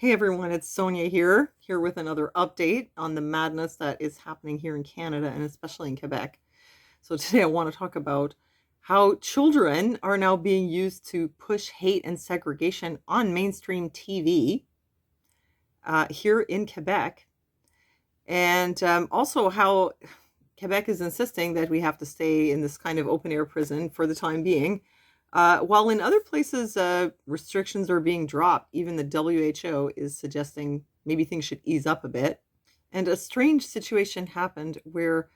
Hey everyone, it's Sonia here with another update on the madness that is happening here in Canada and especially in Quebec. So today I want to talk about how children are now being used to push hate and segregation on mainstream TV here in Quebec, and also how Quebec is insisting that we have to stay in this kind of open air prison for the time being. While in other places, restrictions are being dropped, even the WHO is suggesting maybe things should ease up a bit. And a strange situation happened where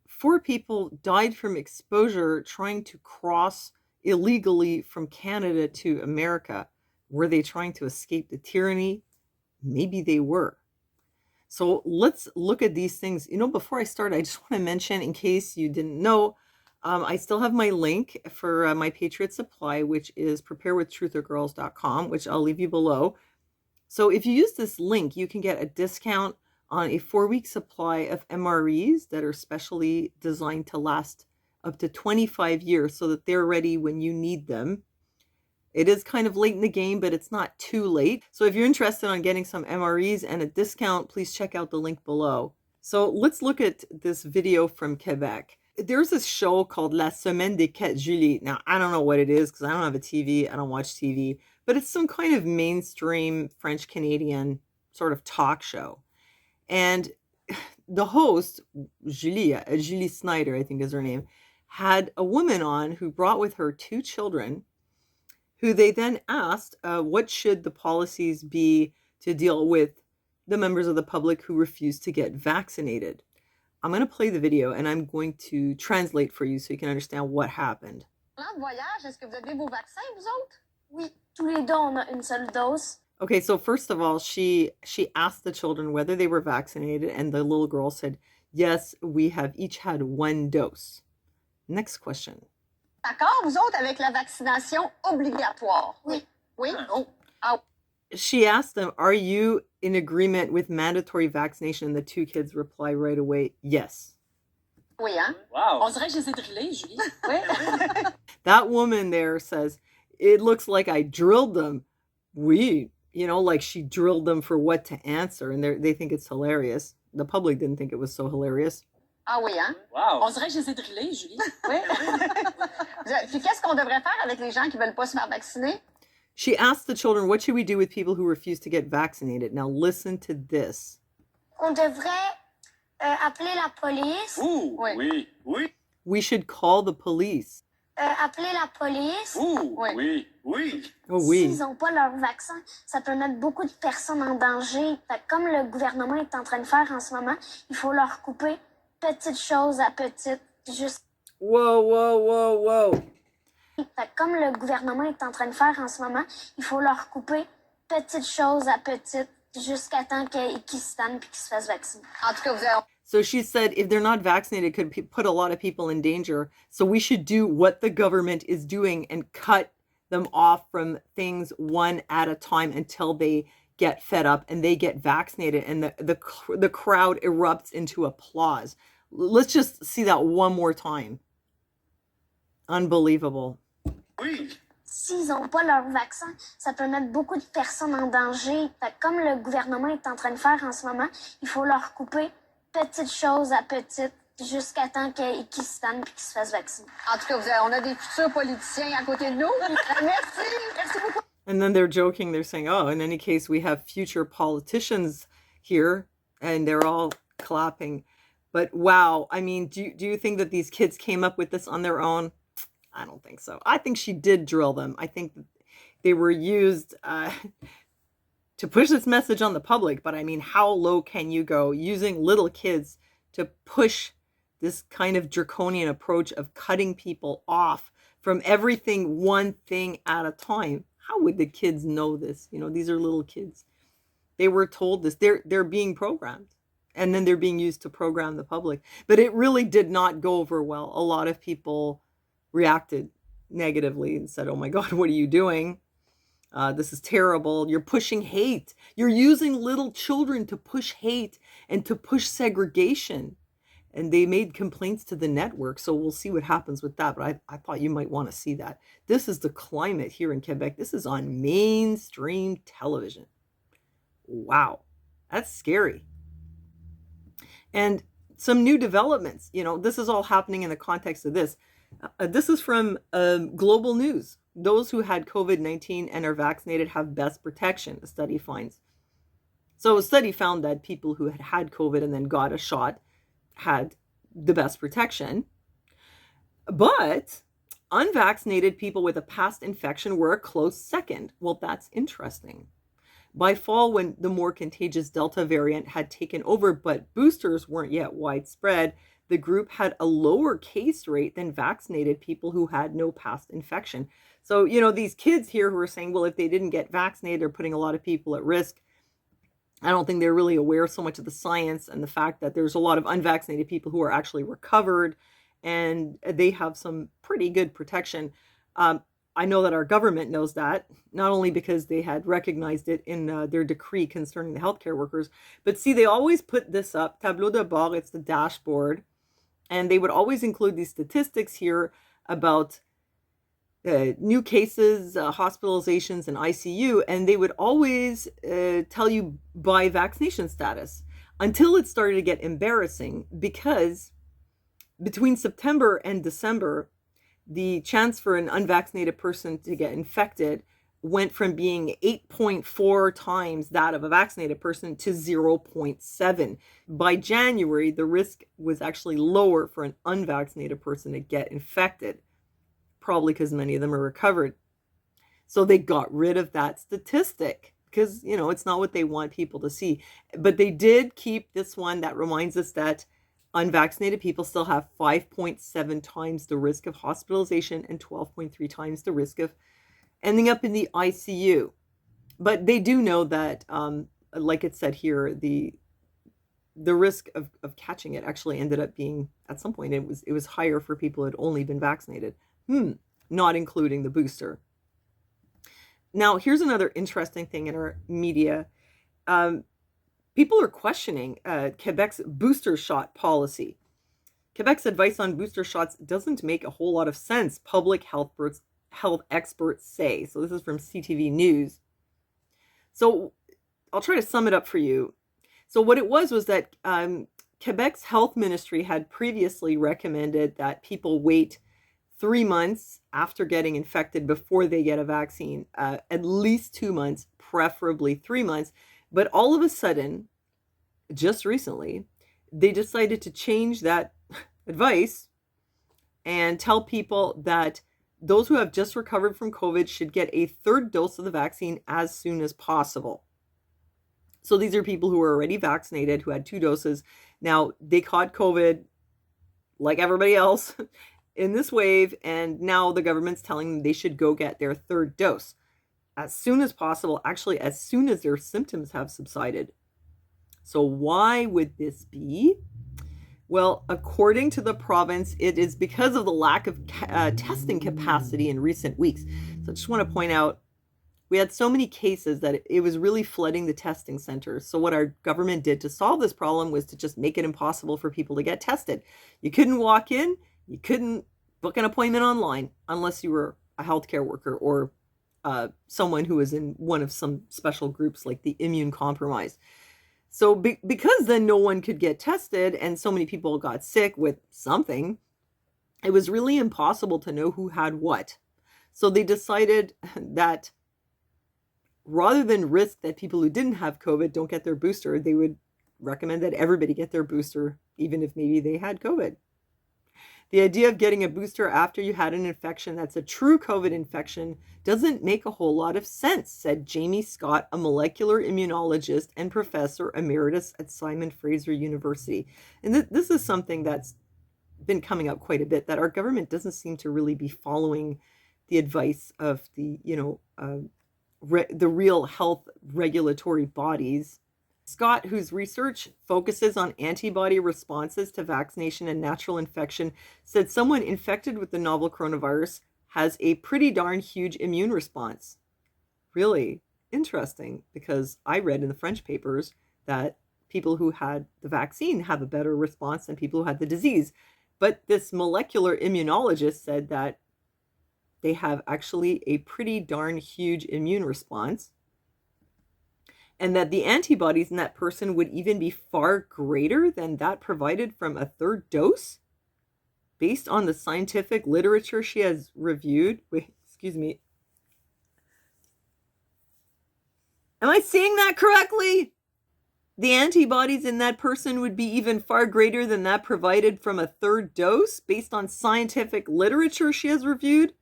four people died from exposure trying to cross illegally from Canada to America. Were they trying to escape the tyranny? Maybe they were. So let's look at these things. Before I start, I just want to mention, in case you didn't know, I still have my link for my Patriot Supply, which is preparewithtruthergirls.com, which I'll leave you below. So if you use this link, you can get a discount on a 4-week supply of MREs that are specially designed to last up to 25 years so that they're ready when you need them. It is kind of late in the game, but it's not too late. So if you're interested in getting some MREs and a discount, please check out the link below. So let's look at this video from Quebec. There's this show called La Semaine des 4 Juillet. Now, I don't know what it is because I don't have a TV. I don't watch TV. But it's some kind of mainstream French-Canadian sort of talk show. And the host, Julie Snyder, I think is her name, had a woman on who brought with her 2 children, who they then asked, what should the policies be to deal with the members of the public who refuse to get vaccinated. I'm going to play the video and I'm going to translate for you so you can understand what happened. Est-ce que vous avez vos vaccins, vous autres? Oui, tous les deux, on a une seule dose. Okay, so first of all, she asked the children whether they were vaccinated, and the little girl said, yes, we have each had 1 dose. Next question. D'accord, vous autres, avec la vaccination obligatoire? Oui. Oui? Oh. Oh. She asked them, are you in agreement with mandatory vaccination? And the 2 kids reply right away, yes. Oui, hein? Wow. On dirait que je les ai drillés, Julie. Oui. That woman there says, it looks like I drilled them. Like she drilled them for what to answer. And they think it's hilarious. The public didn't think it was so hilarious. Ah oui, hein? Wow. On dirait que je les ai drillés, Julie. Oui. Puis qu'est-ce qu'on devrait faire avec les gens qui veulent pas se faire vacciner? She asked the children, what should we do with people who refuse to get vaccinated? Now listen to this. On devrait appeler la police. Ooh, Oui. oui, oui. We should call the police. Appeler la police. Ooh, Oui. oui, oui. Oh, oui. S'ils n'ont pas leur vaccin, ça peut mettre beaucoup de personnes en danger. Fait que comme le gouvernement est en train de faire en ce moment, il faut leur couper petite chose à petite. Whoa, whoa, whoa, whoa. Fait que comme le gouvernement est en train de faire en ce moment, il faut leur couper petite chose à petite jusqu'à temps qu'ils se tannent puis qu'ils se fassent vacciner. En tout cas, vous avez... So she said, if they're not vaccinated, it could put a lot of people in danger. So we should do what the government is doing and cut them off from things one at a time until they get fed up and they get vaccinated. And the crowd erupts into applause. Let's just see that one more time. Unbelievable. Oui. S'ils n'ont pas leur vaccin, ça peut mettre beaucoup de personnes en danger. Fait que comme le gouvernement est en train de faire en ce moment, il faut leur couper petite chose à petite jusqu'à temps qu'ils se tannent puis qu'ils se fassent vacciner. En tout cas, on a des futurs politiciens à côté de nous. Merci. Merci beaucoup. And then they're joking. They're saying, oh, in any case, we have future politicians here, and they're all clapping. But wow, I mean, do you think that these kids came up with this on their own? I don't think so. I think she did drill them. I think they were used to push this message on the public. But I mean, how low can you go using little kids to push this kind of draconian approach of cutting people off from everything, one thing at a time? How would the kids know this? These are little kids. They were told this. They're being programmed. And then they're being used to program the public. But it really did not go over well. A lot of people reacted negatively and said, oh my God, what are you doing? This is terrible. You're pushing hate. You're using little children to push hate and to push segregation. And they made complaints to the network. So we'll see what happens with that. But I thought you might want to see that. This is the climate here in Quebec. This is on mainstream television. Wow, that's scary. And some new developments, this is all happening in the context of this. This is from Global News. Those who had COVID-19 and are vaccinated have best protection, a study finds. So a study found that people who had COVID and then got a shot had the best protection. But unvaccinated people with a past infection were a close second. Well, that's interesting. By fall, when the more contagious Delta variant had taken over, but boosters weren't yet widespread, the group had a lower case rate than vaccinated people who had no past infection. So, these kids here who are saying, well, if they didn't get vaccinated, they're putting a lot of people at risk. I don't think they're really aware so much of the science and the fact that there's a lot of unvaccinated people who are actually recovered and they have some pretty good protection. I know that our government knows that, not only because they had recognized it in their decree concerning the healthcare workers, but see, they always put this up, tableau de bord, it's the dashboard, and they would always include these statistics here about new cases, hospitalizations, and ICU, and they would always tell you by vaccination status until it started to get embarrassing because between September and December, the chance for an unvaccinated person to get infected went from being 8.4 times that of a vaccinated person to 0.7. By January, the risk was actually lower for an unvaccinated person to get infected, probably because many of them are recovered. So they got rid of that statistic because, it's not what they want people to see. But they did keep this one that reminds us that unvaccinated people still have 5.7 times the risk of hospitalization and 12.3 times the risk of ending up in the ICU. But they do know that, like it said here, the risk of catching it actually ended up being, at some point, it was higher for people who had only been vaccinated, not including the booster. Now, here's another interesting thing in our media. People are questioning Quebec's booster shot policy. Quebec's advice on booster shots doesn't make a whole lot of sense, public health experts say. So this is from CTV News. So I'll try to sum it up for you. So what it was that Quebec's health ministry had previously recommended that people wait 3 months after getting infected before they get a vaccine, at least 2 months, preferably 3 months. But all of a sudden, just recently, they decided to change that advice and tell people that those who have just recovered from COVID should get a third dose of the vaccine as soon as possible. So these are people who are already vaccinated, who had 2 doses. Now, they caught COVID like everybody else in this wave, and now the government's telling them they should go get their third dose as soon as possible, actually as soon as their symptoms have subsided. So why would this be? Well, according to the province, it is because of the lack of testing capacity in recent weeks. So I just want to point out, we had so many cases that it was really flooding the testing centers. So what our government did to solve this problem was to just make it impossible for people to get tested. You couldn't walk in, you couldn't book an appointment online unless you were a healthcare worker or someone who was in one of some special groups like the immune compromised. So because then no one could get tested and so many people got sick with something, it was really impossible to know who had what. So they decided that rather than risk that people who didn't have COVID don't get their booster, they would recommend that everybody get their booster, even if maybe they had COVID. The idea of getting a booster after you had an infection that's a true COVID infection doesn't make a whole lot of sense, said Jamie Scott, a molecular immunologist and professor emeritus at Simon Fraser University. And this is something that's been coming up quite a bit, that our government doesn't seem to really be following the advice of the, the real health regulatory bodies. Scott, whose research focuses on antibody responses to vaccination and natural infection, said someone infected with the novel coronavirus has a pretty darn huge immune response. Really interesting, because I read in the French papers that people who had the vaccine have a better response than people who had the disease. But this molecular immunologist said that they have actually a pretty darn huge immune response. and that the antibodies in that person would even be far greater than that provided from a third dose based on the scientific literature she has reviewed. Wait, excuse me. Am I saying that correctly? The antibodies in that person would be even far greater than that provided from a third dose based on scientific literature she has reviewed?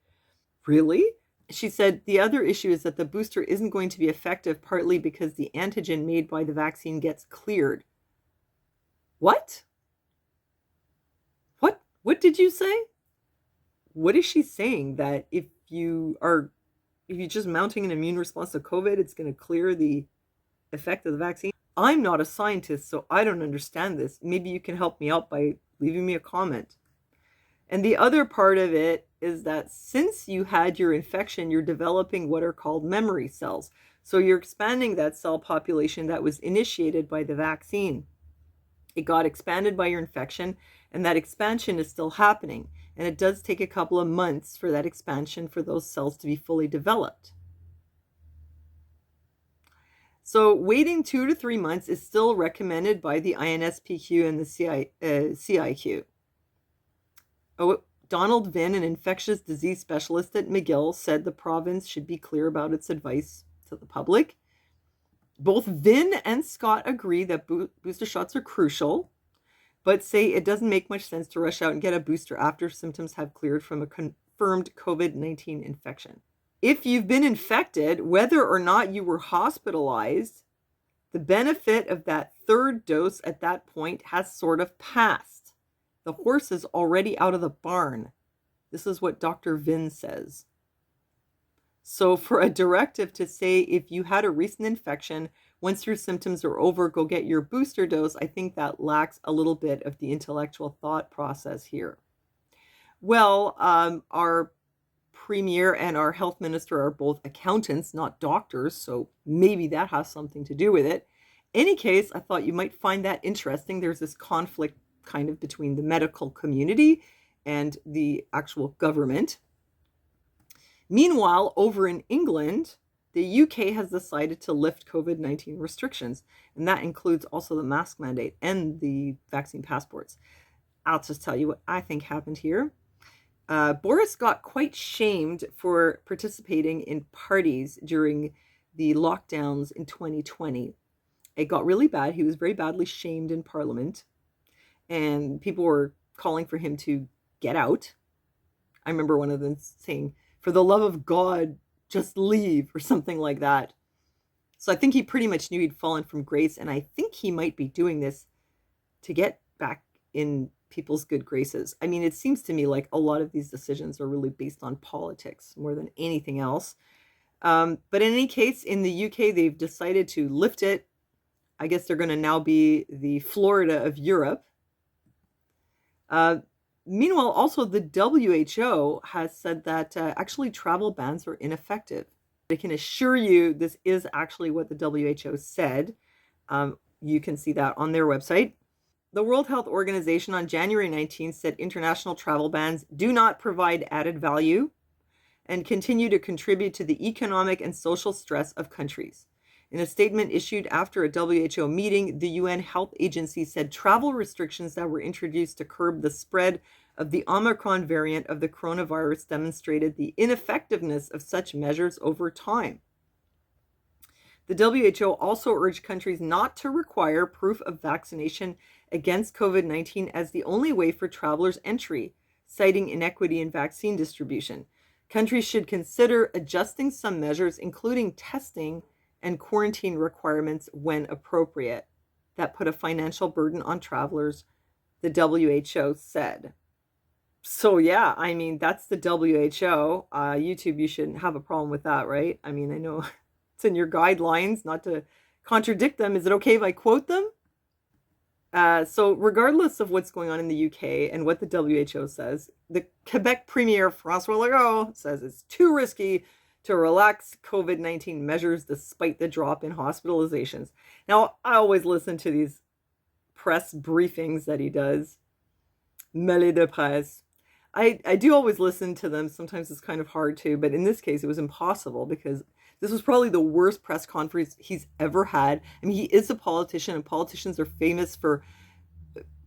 Really? She said the other issue is that the booster isn't going to be effective partly because the antigen made by the vaccine gets cleared. What? What did you say? What is she saying? That if you're just mounting an immune response to COVID, it's going to clear the effect of the vaccine? I'm not a scientist, so I don't understand this. Maybe you can help me out by leaving me a comment. And the other part of it is that since you had your infection, you're developing what are called memory cells. So you're expanding that cell population that was initiated by the vaccine. It got expanded by your infection, and that expansion is still happening. And it does take a couple of months for that expansion for those cells to be fully developed. So waiting 2 to 3 months is still recommended by the INSPQ and the CIQ. Donald Vinn, an infectious disease specialist at McGill, said the province should be clear about its advice to the public. Both Vinn and Scott agree that booster shots are crucial, but say it doesn't make much sense to rush out and get a booster after symptoms have cleared from a confirmed COVID-19 infection. If you've been infected, whether or not you were hospitalized, the benefit of that third dose at that point has sort of passed. The horse is already out of the barn. This is what Dr. Vinn says. So for a directive to say if you had a recent infection, once your symptoms are over, go get your booster dose, I think that lacks a little bit of the intellectual thought process here. Well, our premier and our health minister are both accountants, not doctors, so maybe that has something to do with it. Any case, I thought you might find that interesting. There's this conflict kind of between the medical community and the actual government. Meanwhile, over in England, the UK has decided to lift COVID-19 restrictions, and that includes also the mask mandate and the vaccine passports. I'll just tell you what I think happened here. Boris got quite shamed for participating in parties during the lockdowns in 2020. It got really bad. He was very badly shamed in Parliament, and people were calling for him to get out. I remember one of them saying, "For the love of God, just leave," or something like that. So I think he pretty much knew he'd fallen from grace, and I think he might be doing this to get back in people's good graces. I mean, it seems to me like a lot of these decisions are really based on politics more than anything else. But in any case, in the UK, they've decided to lift it. I guess they're going to now be the Florida of Europe. Meanwhile, also the WHO has said that actually travel bans are ineffective. I can assure you this is actually what the WHO said. You can see that on their website. The World Health Organization on January 19th said international travel bans do not provide added value and continue to contribute to the economic and social stress of countries. In a statement issued after a WHO meeting, the UN Health Agency said travel restrictions that were introduced to curb the spread of the Omicron variant of the coronavirus demonstrated the ineffectiveness of such measures over time. The WHO also urged countries not to require proof of vaccination against COVID-19 as the only way for travelers' entry, citing inequity in vaccine distribution. Countries should consider adjusting some measures, including testing and quarantine requirements when appropriate. That put a financial burden on travelers, the WHO said. So yeah, I mean, that's the WHO. YouTube, you shouldn't have a problem with that, right? I mean, I know it's in your guidelines, not to contradict them. Is it okay if I quote them? So regardless of what's going on in the UK and what the WHO says, the Quebec Premier, François Legault, says it's too risky to relax COVID-19 measures despite the drop in hospitalizations. Now, I always listen to these press briefings that he does, mêlée de presse. I do always listen to them. Sometimes it's kind of hard to, but in this case, it was impossible because This was probably the worst press conference he's ever had. I mean, he is a politician, and politicians are famous for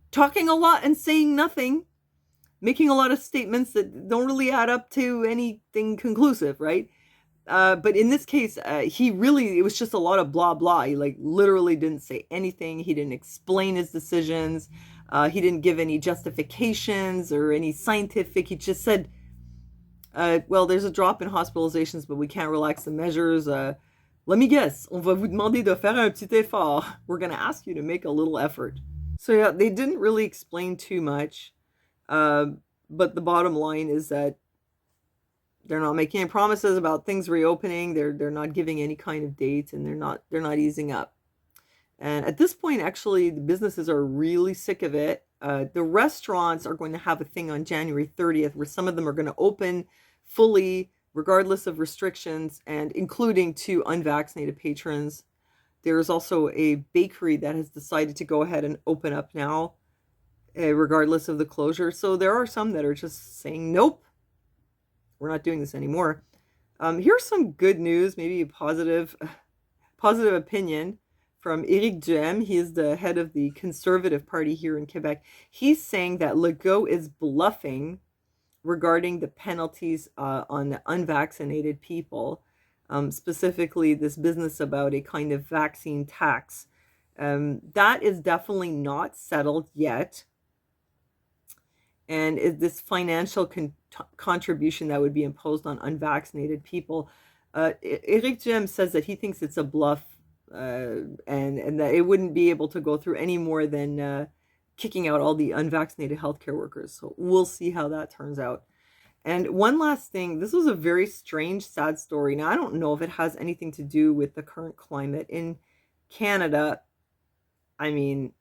talking a lot and saying nothing, making a lot of statements that don't really add up to anything conclusive, right? But in this case, it was just a lot of blah, blah. He like literally didn't say anything. He didn't explain his decisions. He didn't give any justifications or any scientific. He just said, well, there's a drop in hospitalizations, but we can't relax the measures. Let me guess, on va vous demander de faire un petit effort. We're going to ask you to make a little effort. So yeah, they didn't really explain too much. But the bottom line is that they're not making any promises about things reopening. They're not giving any kind of dates, and they're not easing up. And at this point, actually, the businesses are really sick of it. The restaurants are going to have a thing on January 30th where some of them are going to open fully, regardless of restrictions, and including to unvaccinated patrons. There's also a bakery that has decided to go ahead and open up now, regardless of the closure. So there are some that are just saying, nope, we're not doing this anymore. Here's some good news, maybe a positive opinion from Éric Duhem. He is the head of the Conservative Party here in Quebec. He's saying that Legault is bluffing regarding the penalties on unvaccinated people, specifically this business about a kind of vaccine tax. That is definitely not settled yet. And is this financial contribution that would be imposed on unvaccinated people. Éric Duhem says that he thinks it's a bluff, and that it wouldn't be able to go through any more than kicking out all the unvaccinated healthcare workers. So we'll see how that turns out. And one last thing, this was a very strange, sad story. Now, I don't know if it has anything to do with the current climate in Canada. I mean,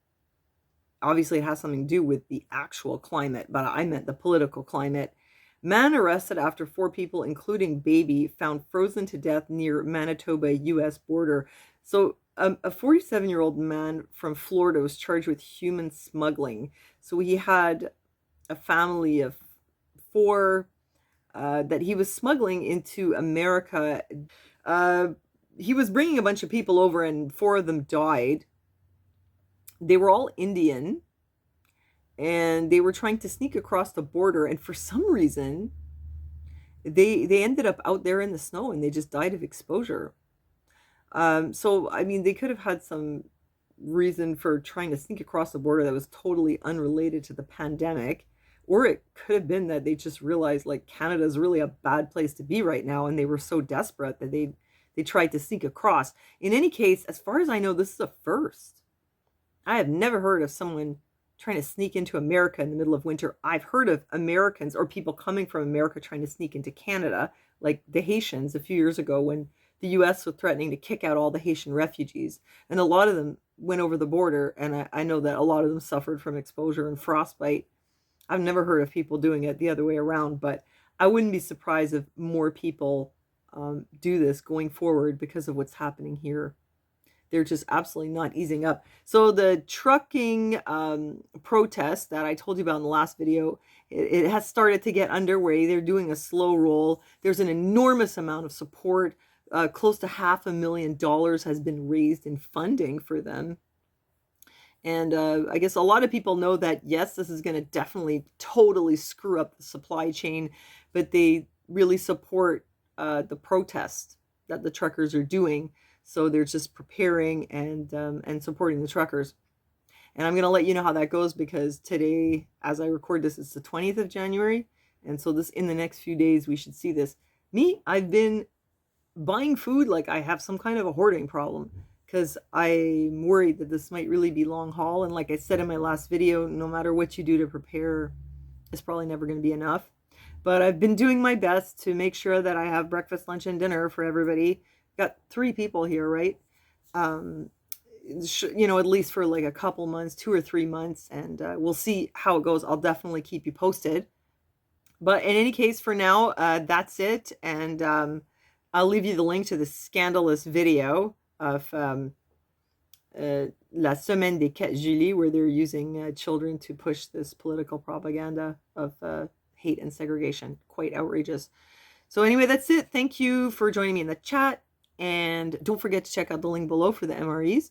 obviously it has something to do with the actual climate, but I meant the political climate. Man arrested after 4 people, including baby, found frozen to death near Manitoba-U.S. border. So a 47-year-old man from Florida was charged with human smuggling. So he had a family of 4 that he was smuggling into America. He was bringing a bunch of people over, and 4 of them died. They were all Indian, and they were trying to sneak across the border, and for some reason they ended up out there in the snow, and they just died of exposure. So I mean, they could have had some reason for trying to sneak across the border that was totally unrelated to the pandemic, or it could have been that they just realized like Canada is really a bad place to be right now, and they were so desperate that they tried to sneak across. In any case, as far as I know, this is a first. I have never heard of someone trying to sneak into America in the middle of winter. I've heard of Americans or people coming from America trying to sneak into Canada, like the Haitians a few years ago when the U.S. was threatening to kick out all the Haitian refugees. And a lot of them went over the border, and I know that a lot of them suffered from exposure and frostbite. I've never heard of people doing it the other way around, but I wouldn't be surprised if more people do this going forward because of what's happening here. They're just absolutely not easing up. So the trucking protest that I told you about in the last video, it has started to get underway. They're doing a slow roll. There's an enormous amount of support. Close to $500,000 has been raised in funding for them. And I guess a lot of people know that, yes, this is going to definitely totally screw up the supply chain, but they really support the protest that the truckers are doing. So they're just preparing and supporting the truckers. And I'm going to let you know how that goes, because today, as I record this, it's the 20th of January. And so this, in the next few days, we should see this. Me, I've been buying food like I have some kind of a hoarding problem, because I'm worried that this might really be long haul. And like I said in my last video, no matter what you do to prepare, it's probably never going to be enough. But I've been doing my best to make sure that I have breakfast, lunch, and dinner for everybody. Got 3 people here, right? You know, at least for like a couple months, 2 or 3 months, and we'll see how it goes. I'll definitely keep you posted. But in any case, for now, that's it. And I'll leave you the link to the scandalous video of La Semaine des 4 Juillet, where they're using children to push this political propaganda of hate and segregation. Quite outrageous. So anyway, that's it. Thank you for joining me in the chat. And don't forget to check out the link below for the MREs.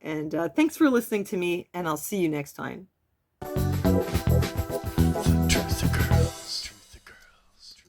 And thanks for listening to me, and I'll see you next time.